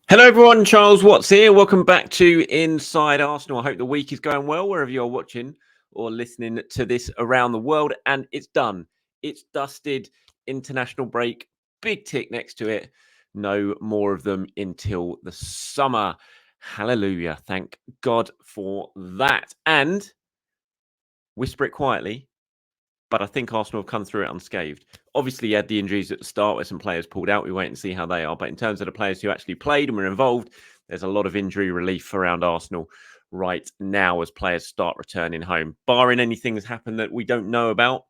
Hello, everyone. Charles Watts here. Welcome back to Inside Arsenal. I hope the week is going well wherever you're watching or listening to this around the world. And it's done. It's dusted. International break. Big tick next to it. No more of them until the summer. Hallelujah. Thank God for that. And whisper it quietly, but I think Arsenal have come through it unscathed. Obviously, you had the injuries at the start where some players pulled out. We wait and see how they are. But in terms of the players who actually played and were involved, there's a lot of injury relief around Arsenal right now as players start returning home. Barring anything that's happened that we don't know about,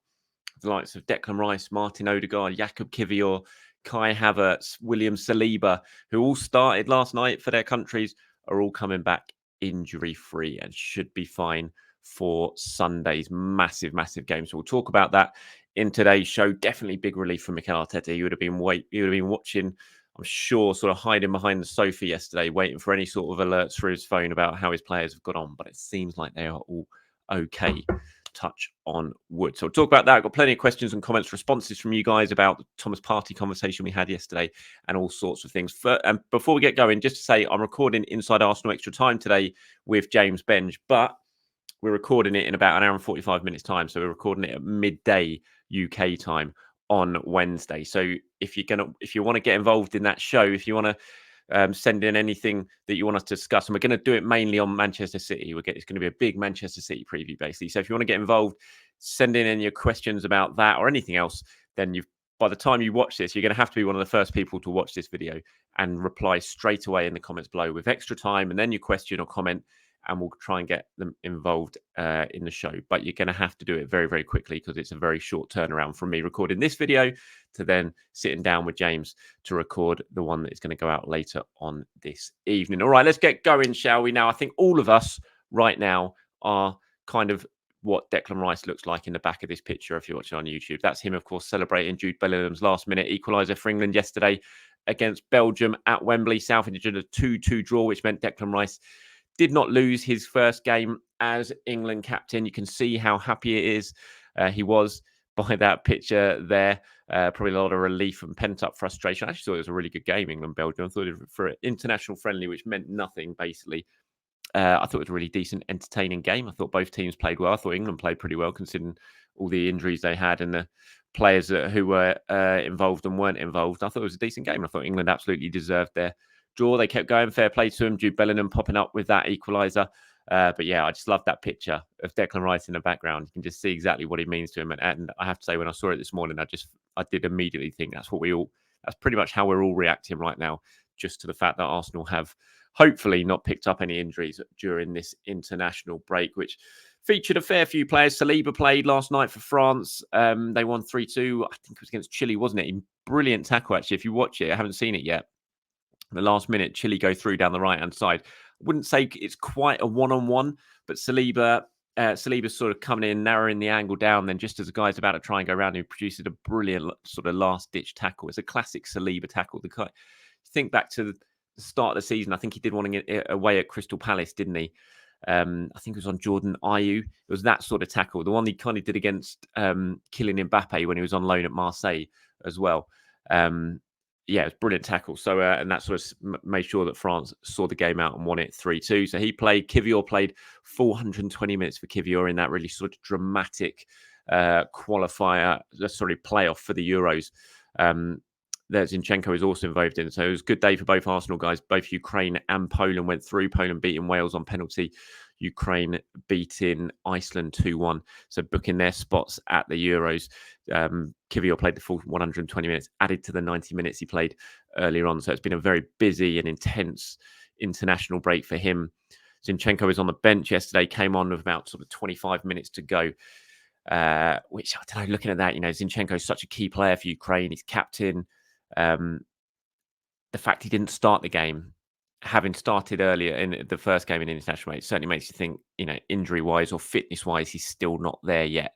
the likes of Declan Rice, Martin Odegaard, Jakub Kiwior, Kai Havertz, William Saliba, who all started last night for their countries, are all coming back injury-free and should be fine for Sunday's massive game. So we'll talk about that in today's show. Definitely big relief for Mikel Arteta. You would have been watching, I'm sure, sort of hiding behind the sofa yesterday, waiting for any sort of alerts through his phone about how his players have got on. But it seems like they are all okay. Touch on wood. So we'll talk about that. I've got plenty of questions and comments, responses from you guys about the Thomas Partey conversation we had yesterday and all sorts of things. And before we get going, just to say I'm recording Inside Arsenal Extra Time today with James Benge, but we're recording it in about an hour and 45 minutes time. So we're recording it at midday UK time on Wednesday. So if you want to get involved in that show, if you want to send in anything that you want us to discuss. And we're going to do it mainly on Manchester City. It's going to be a big Manchester City preview, basically. So if you want to get involved, send in your questions about that or anything else, then by the time you watch this, you're going to have to be one of the first people to watch this video and reply straight away in the comments below with extra time and then your question or comment, and we'll try and get them involved in the show. But you're going to have to do it very, very quickly because it's a very short turnaround from me recording this video to then sitting down with James to record the one that is going to go out later on this evening. All right, let's get going, shall we? Now, I think all of us right now are kind of what Declan Rice looks like in the back of this picture if you're watching on YouTube. That's him, of course, celebrating Jude Bellingham's last-minute equaliser for England yesterday against Belgium at Wembley. Southend did a 2-2 draw, which meant Declan Rice did not lose his first game as England captain. You can see how happy he was by that picture there. Probably a lot of relief and pent-up frustration. I actually thought it was a really good game, England-Belgium. I thought for an international friendly, which meant nothing, basically. I thought it was a really decent, entertaining game. I thought both teams played well. I thought England played pretty well, considering all the injuries they had and the players who were involved and weren't involved. I thought it was a decent game. I thought England absolutely deserved their draw. They kept going. Fair play to him. Jude Bellingham popping up with that equaliser. But yeah, I just love that picture of Declan Rice in the background. You can just see exactly what he means to him. And I have to say, when I saw it this morning, I did immediately think that's pretty much how we're all reacting right now, just to the fact that Arsenal have hopefully not picked up any injuries during this international break, which featured a fair few players. Saliba played last night for France. They won 3-2. I think it was against Chile, wasn't it? Brilliant tackle, actually. If you watch it, I haven't seen it yet. The last minute, Chile go through down the right-hand side. I wouldn't say it's quite a one-on-one, but Saliba's sort of coming in, narrowing the angle down. Then just as the guy's about to try and go around, he produces a brilliant sort of last-ditch tackle. It's a classic Saliba tackle. Think back to the start of the season. I think he did one away at Crystal Palace, didn't he? I think it was on Jordan Ayew. It was that sort of tackle. The one he kind of did against Kylian Mbappe when he was on loan at Marseille as well. Yeah, it's brilliant tackle. So, and that sort of made sure that France saw the game out and won it 3-2. So Kiwior played 420 minutes for Kiwior in that really sort of dramatic playoff for the Euros. Zinchenko is also involved in. So it was a good day for both Arsenal guys. Both Ukraine and Poland went through. Poland beating Wales on penalty. Ukraine beating Iceland 2-1. So booking their spots at the Euros. Kiwior played the full 120 minutes, added to the 90 minutes he played earlier on. So it's been a very busy and intense international break for him. Zinchenko was on the bench yesterday, came on with about sort of 25 minutes to go. Which, I don't know, looking at that, Zinchenko is such a key player for Ukraine. He's captain. The fact he didn't start the game, having started earlier in the first game in international break, certainly makes you think, injury-wise or fitness-wise, he's still not there yet.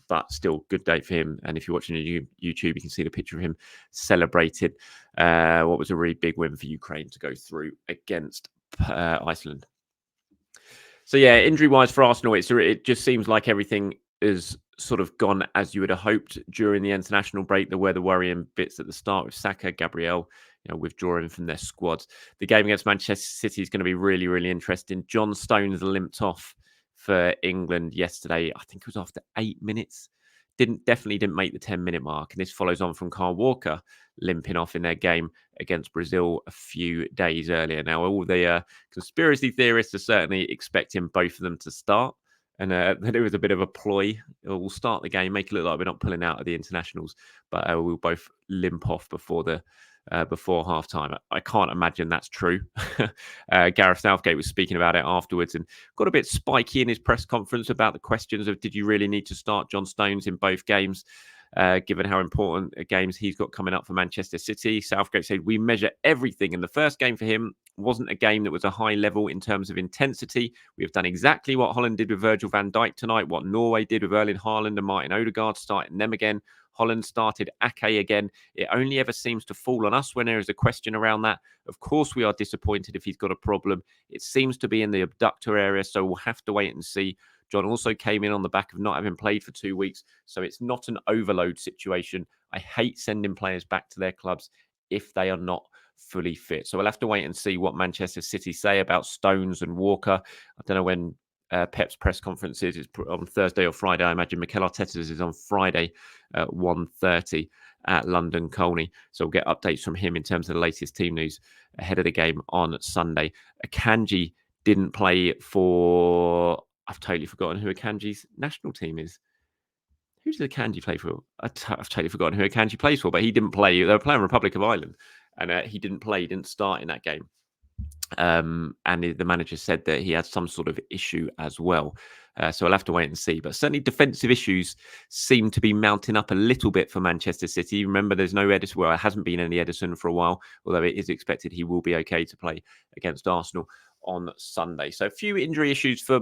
But still, good day for him. And if you're watching on YouTube, you can see the picture of him celebrating what was a really big win for Ukraine to go through against Iceland. So yeah, injury-wise for Arsenal, it just seems like everything is sort of gone as you would have hoped during the international break. There were the worrying bits at the start with Saka, Gabriel, withdrawing from their squads. The game against Manchester City is going to be really, really interesting. John Stones limped off for England yesterday. I think it was after 8 minutes. Definitely didn't make the 10-minute mark. And this follows on from Kyle Walker limping off in their game against Brazil a few days earlier. Now, all the conspiracy theorists are certainly expecting both of them to start. And that it was a bit of a ploy. We'll start the game, make it look like we're not pulling out of the internationals, but we'll both limp off before half time. I can't imagine that's true. Gareth Southgate was speaking about it afterwards and got a bit spiky in his press conference about the questions of did you really need to start John Stones in both games, given how important games he's got coming up for Manchester City. Southgate said, we measure everything, and the first game for him wasn't a game that was a high level in terms of intensity. We have done exactly what Holland did with Virgil van Dijk tonight, what Norway did with Erling Haaland and Martin Odegaard, starting them again. Holland started Ake again. It only ever seems to fall on us when there is a question around that. Of course, we are disappointed if he's got a problem. It seems to be in the abductor area, so we'll have to wait and see. John also came in on the back of not having played for 2 weeks, so it's not an overload situation. I hate sending players back to their clubs if they are not fully fit. So we'll have to wait and see what Manchester City say about Stones and Walker. I don't know when Pep's press conference is on Thursday or Friday. I imagine Mikel Arteta's is on Friday at 1:30 at London Colney. So we'll get updates from him in terms of the latest team news ahead of the game on Sunday. Akanji didn't play for... I've totally forgotten who Akanji's national team is. Who does Akanji play for? I've totally forgotten who Akanji plays for, but he didn't play. They were playing Republic of Ireland, and he didn't play. He didn't start in that game. And the manager said that he had some sort of issue as well. So I'll have to wait and see. But certainly defensive issues seem to be mounting up a little bit for Manchester City. Remember, there's no Ederson. Well, there hasn't been any Ederson for a while, although it is expected he will be okay to play against Arsenal on Sunday. So a few injury issues for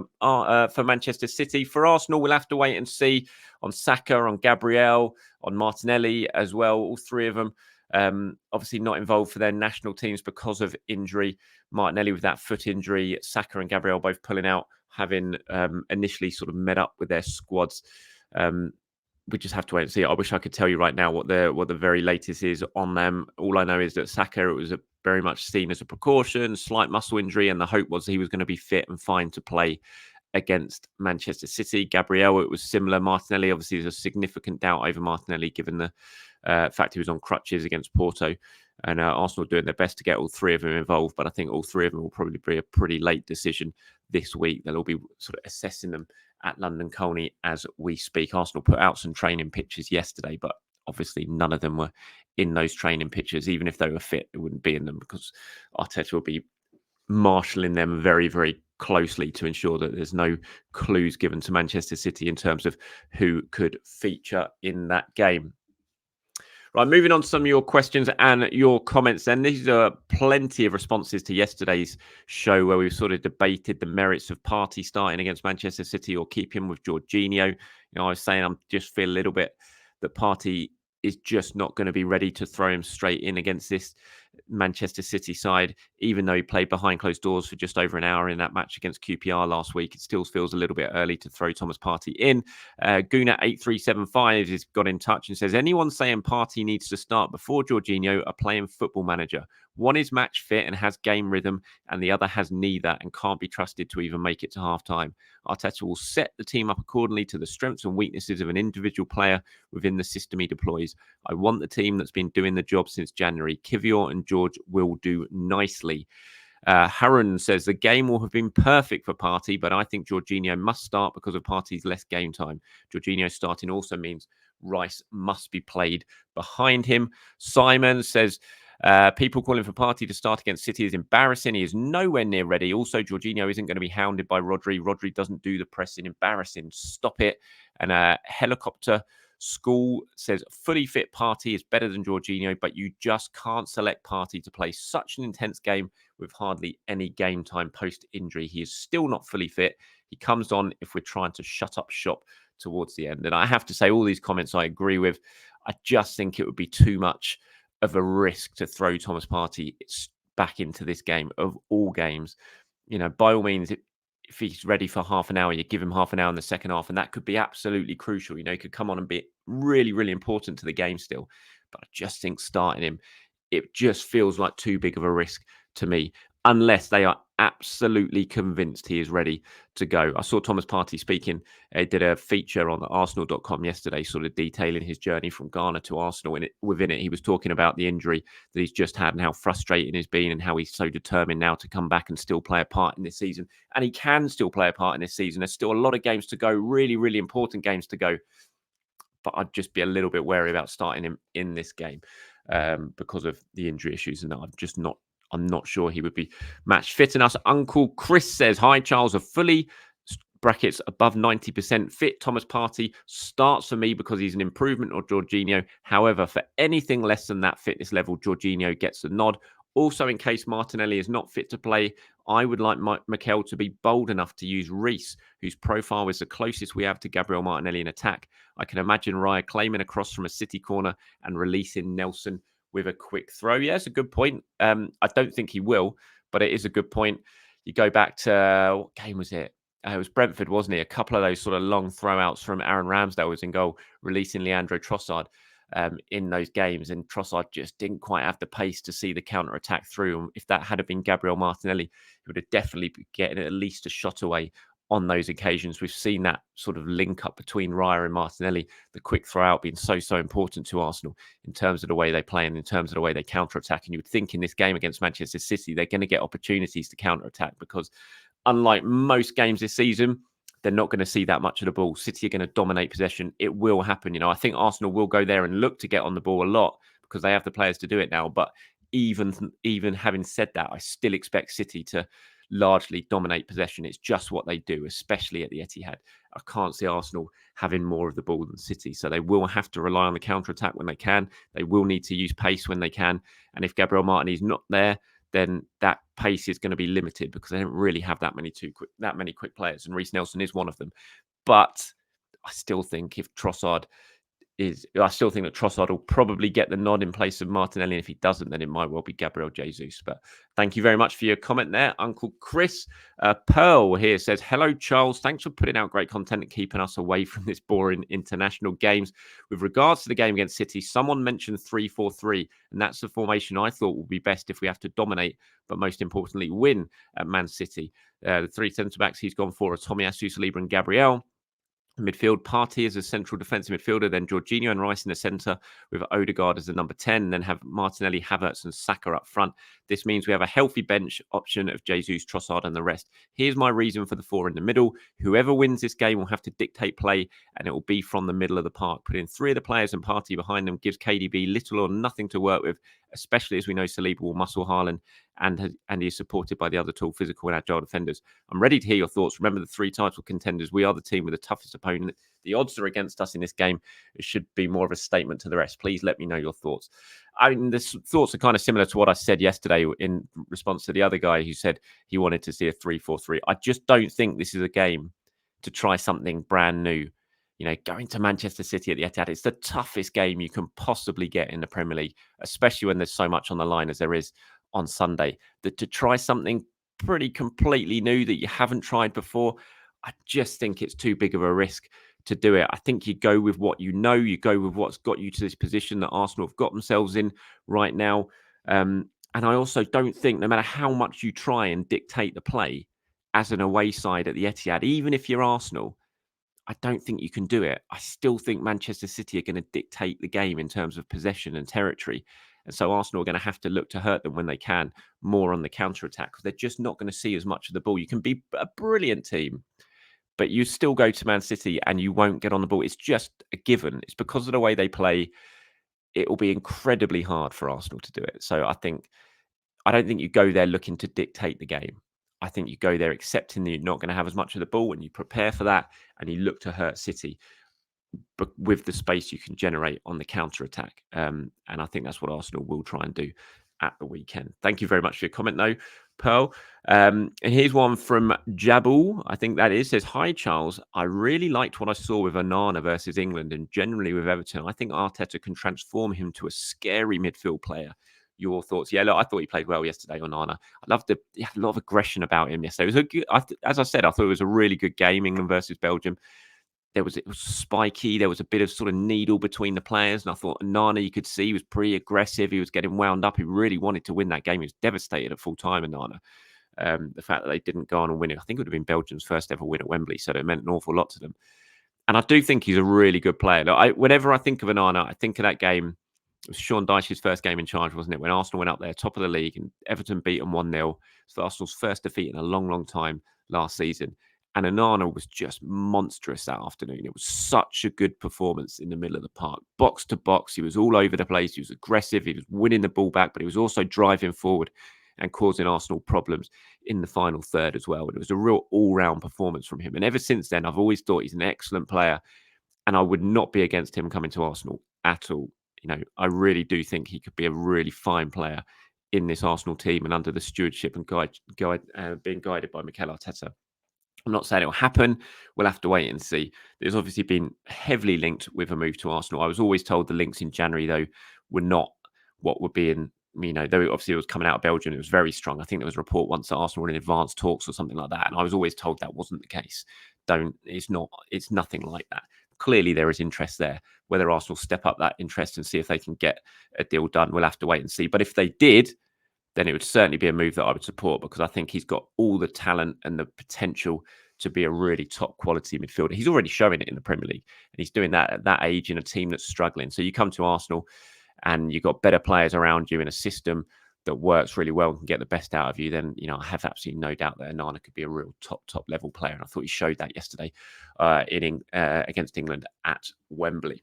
Manchester City. For Arsenal, we'll have to wait and see on Saka, on Gabriel, on Martinelli as well. All three of them obviously not involved for their national teams because of injury. Martinelli with that foot injury, Saka and Gabriel both pulling out, having initially sort of met up with their squads. We just have to wait and see. I wish I could tell you right now what the very latest is on them. All I know is that Saka, it was very much seen as a precaution, slight muscle injury, and the hope was he was going to be fit and fine to play against Manchester City. Gabriel, it was similar. Martinelli, obviously, there's a significant doubt over Martinelli given the fact he was on crutches against Porto. And Arsenal doing their best to get all three of them involved. But I think all three of them will probably be a pretty late decision this week. They'll all be sort of assessing them at London Colney as we speak. Arsenal put out some training pictures yesterday, but obviously none of them were in those training pictures. Even if they were fit, it wouldn't be in them because Arteta will be marshalling them very, very closely to ensure that there's no clues given to Manchester City in terms of who could feature in that game. Right, moving on to some of your questions and your comments then. These are plenty of responses to yesterday's show where we've sort of debated the merits of Partey starting against Manchester City or keeping him with Jorginho. I was saying I just feel a little bit that Partey is just not going to be ready to throw him straight in against this Manchester City side, even though he played behind closed doors for just over an hour in that match against QPR last week. It still feels a little bit early to throw Thomas Partey in. Guna8375 has got in touch and says, anyone saying Partey needs to start before Jorginho are playing Football Manager. One is match fit and has game rhythm, and the other has neither and can't be trusted to even make it to half-time. Arteta will set the team up accordingly to the strengths and weaknesses of an individual player within the system he deploys. I want the team that's been doing the job since January. Kivior and George will do nicely. Harron says the game will have been perfect for Partey, but I think Jorginho must start because of Partey's less game time. Jorginho starting also means Rice must be played behind him. Simon says people calling for Partey to start against City is embarrassing. He is nowhere near ready. Also, Jorginho isn't going to be hounded by Rodri. Rodri doesn't do the pressing. Embarrassing. Stop it. And Helicopter School says fully fit Partey is better than Jorginho, but you just can't select Partey to play such an intense game with hardly any game time post-injury. He is still not fully fit. He comes on if we're trying to shut up shop towards the end. And I have to say, all these comments I agree with. I just think it would be too much of a risk to throw Thomas Partey back into this game of all games. By all means, if he's ready for half an hour, you give him half an hour in the second half, and that could be absolutely crucial. He could come on and be really, really important to the game still. But I just think starting him it just feels like too big of a risk to me, unless they are absolutely convinced he is ready to go. I saw Thomas Partey speaking. He did a feature on Arsenal.com yesterday, sort of detailing his journey from Ghana to Arsenal. And within it, he was talking about the injury that he's just had and how frustrating it's been and how he's so determined now to come back and still play a part in this season. And he can still play a part in this season. There's still a lot of games to go, really, really important games to go. But I'd just be a little bit wary about starting him in this game because of the injury issues, and I'm not sure he would be match fit enough. Uncle Chris says, "Hi Charles, are fully brackets above 90% fit. Thomas Partey starts for me because he's an improvement or Jorginho. However, for anything less than that fitness level, Jorginho gets the nod. Also, in case Martinelli is not fit to play, I would like Mikel to be bold enough to use Reece, whose profile is the closest we have to Gabriel Martinelli in attack. I can imagine Raya claiming a cross from a City corner and releasing Nelson with a quick throw." Yeah, it's a good point. I don't think he will, but it is a good point. You go back to, what game was it? It was Brentford, wasn't it? A couple of those sort of long throwouts from Aaron Ramsdale was in goal, releasing Leandro Trossard in those games. And Trossard just didn't quite have the pace to see the counter-attack through. And if that had been Gabriel Martinelli, he would have definitely been getting at least a shot away on those occasions. We've seen that sort of link up between Raya and Martinelli, the quick throw out being so important to Arsenal in terms of the way they play and in terms of the way they counter-attack. And you would think in this game against Manchester City, they're going to get opportunities to counter-attack because unlike most games this season, they're not going to see that much of the ball. City are going to dominate possession. It will happen. You know, I think Arsenal will go there and look to get on the ball a lot because they have the players to do it now. But even having said that, I still expect City to largely dominate possession. It's just what they do, especially at the Etihad. I can't see Arsenal having more of the ball than City. So they will have to rely on the counter-attack when they can. They will need to use pace when they can. And if Gabriel Martinelli is not there, then that pace is going to be limited because they don't really have that many quick players, and Reece Nelson is one of them. But I still think if Trossard I still think that Trossard will probably get the nod in place of Martinelli. And if he doesn't, then it might well be Gabriel Jesus. But thank you very much for your comment there, Uncle Chris. Pearl here says, "Hello, Charles. Thanks for putting out great content and keeping us away from this boring international games. With regards to the game against City, someone mentioned 3-4-3, and that's the formation I thought would be best if we have to dominate, but most importantly, win at Man City. The three centre-backs he's gone for are Tomiyasu, Saliba and Gabriel. Midfield, Partey as a central defensive midfielder, then Jorginho and Rice in the centre with Odegaard as the number 10, and then have Martinelli, Havertz and Saka up front. This means we have a healthy bench option of Jesus, Trossard and the rest. Here's my reason for the four in the middle. Whoever wins this game will have to dictate play, and it will be from the middle of the park. Putting three of the players and Partey behind them gives KDB little or nothing to work with, especially as we know Saliba will muscle Haaland and he is supported by the other tall, physical and agile defenders. I'm ready to hear your thoughts. Remember the three title contenders. We are the team with the toughest opponent. The odds are against us in this game. It should be more of a statement to the rest. Please let me know your thoughts." I mean, the thoughts are kind of similar to what I said yesterday in response to the other guy who said he wanted to see a 3-4-3. I just don't think this is a game to try something brand new. You know, going to Manchester City at the Etihad, it's the toughest game you can possibly get in the Premier League, especially when there's so much on the line as there is on Sunday. That to try something pretty completely new that you haven't tried before, I just think it's too big of a risk to do it. I think you go with what you know, you go with what's got you to this position that Arsenal have got themselves in right now. And I also don't think, no matter how much you try and dictate the play as an away side at the Etihad, even if you're Arsenal, I don't think you can do it. I still think Manchester City are going to dictate the game in terms of possession and territory. And so Arsenal are going to have to look to hurt them when they can more on the counter-attack because they're just not going to see as much of the ball. You can be a brilliant team, but you still go to Man City and you won't get on the ball. It's just a given. It's because of the way they play. It will be incredibly hard for Arsenal to do it. So I don't think you go there looking to dictate the game. I think you go there accepting that you're not going to have as much of the ball and you prepare for that and you look to hurt City, but with the space you can generate on the counter-attack. And I think that's what Arsenal will try and do at the weekend. Thank you very much for your comment, though, Pearl. And here's one from Jabul, I think that is, says, "Hi, Charles. I really liked what I saw with Onana versus England and generally with Everton. I think Arteta can transform him to a scary midfield player. Your thoughts?" Yeah, look, I thought he played well yesterday, Onana. I loved he had a lot of aggression about him yesterday. It was as I said, I thought it was a really good game, England versus Belgium. it was spiky. There was a bit of sort of needle between the players. And I thought Onana, you could see, he was pretty aggressive. He was getting wound up. He really wanted to win that game. He was devastated at full time, Onana. The fact that they didn't go on and win it, I think it would have been Belgium's first ever win at Wembley. So it meant an awful lot to them. And I do think he's a really good player. Whenever I think of Onana, I think of that game. It was Sean Dyche's first game in charge, wasn't it? When Arsenal went up there, top of the league, and Everton beat them 1-0. It's Arsenal's first defeat in a long, long time last season. And Onana was just monstrous that afternoon. It was such a good performance in the middle of the park. Box to box, he was all over the place. He was aggressive. He was winning the ball back, but he was also driving forward and causing Arsenal problems in the final third as well. And it was a real all-round performance from him. And ever since then, I've always thought he's an excellent player. And I would not be against him coming to Arsenal at all. I really do think he could be a really fine player in this Arsenal team and under the stewardship and being guided by Mikel Arteta. I'm not saying it will happen. We'll have to wait and see. There's obviously been heavily linked with a move to Arsenal. I was always told the links in January, though, were not what would be in, though obviously it was coming out of Belgium, it was very strong. I think there was a report once that Arsenal were in advanced talks or something like that. And I was always told that wasn't the case. It's nothing like that. Clearly, there is interest there. Whether Arsenal step up that interest and see if they can get a deal done, we'll have to wait and see. But if they did, then it would certainly be a move that I would support because I think he's got all the talent and the potential to be a really top quality midfielder. He's already showing it in the Premier League, and he's doing that at that age in a team that's struggling. So you come to Arsenal and you've got better players around you in a system that works really well and can get the best out of you, then, I have absolutely no doubt that Onana could be a real top level player. And I thought he showed that yesterday against England at Wembley.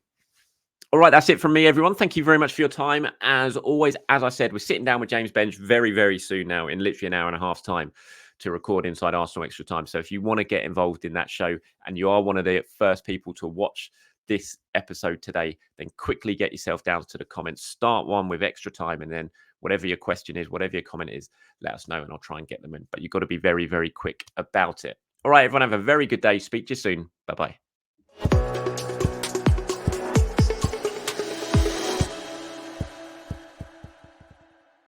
All right, that's it from me, everyone. Thank you very much for your time. As always, as I said, we're sitting down with James Benge very, very soon now in literally an hour and a half's time to record Inside Arsenal Extra Time. So if you want to get involved in that show and you are one of the first people to watch this episode today, then quickly get yourself down to the comments. Start one with Extra Time, and then whatever your question is, whatever your comment is, let us know and I'll try and get them in. But you've got to be very, very quick about it. All right, everyone, have a very good day. Speak to you soon. Bye-bye.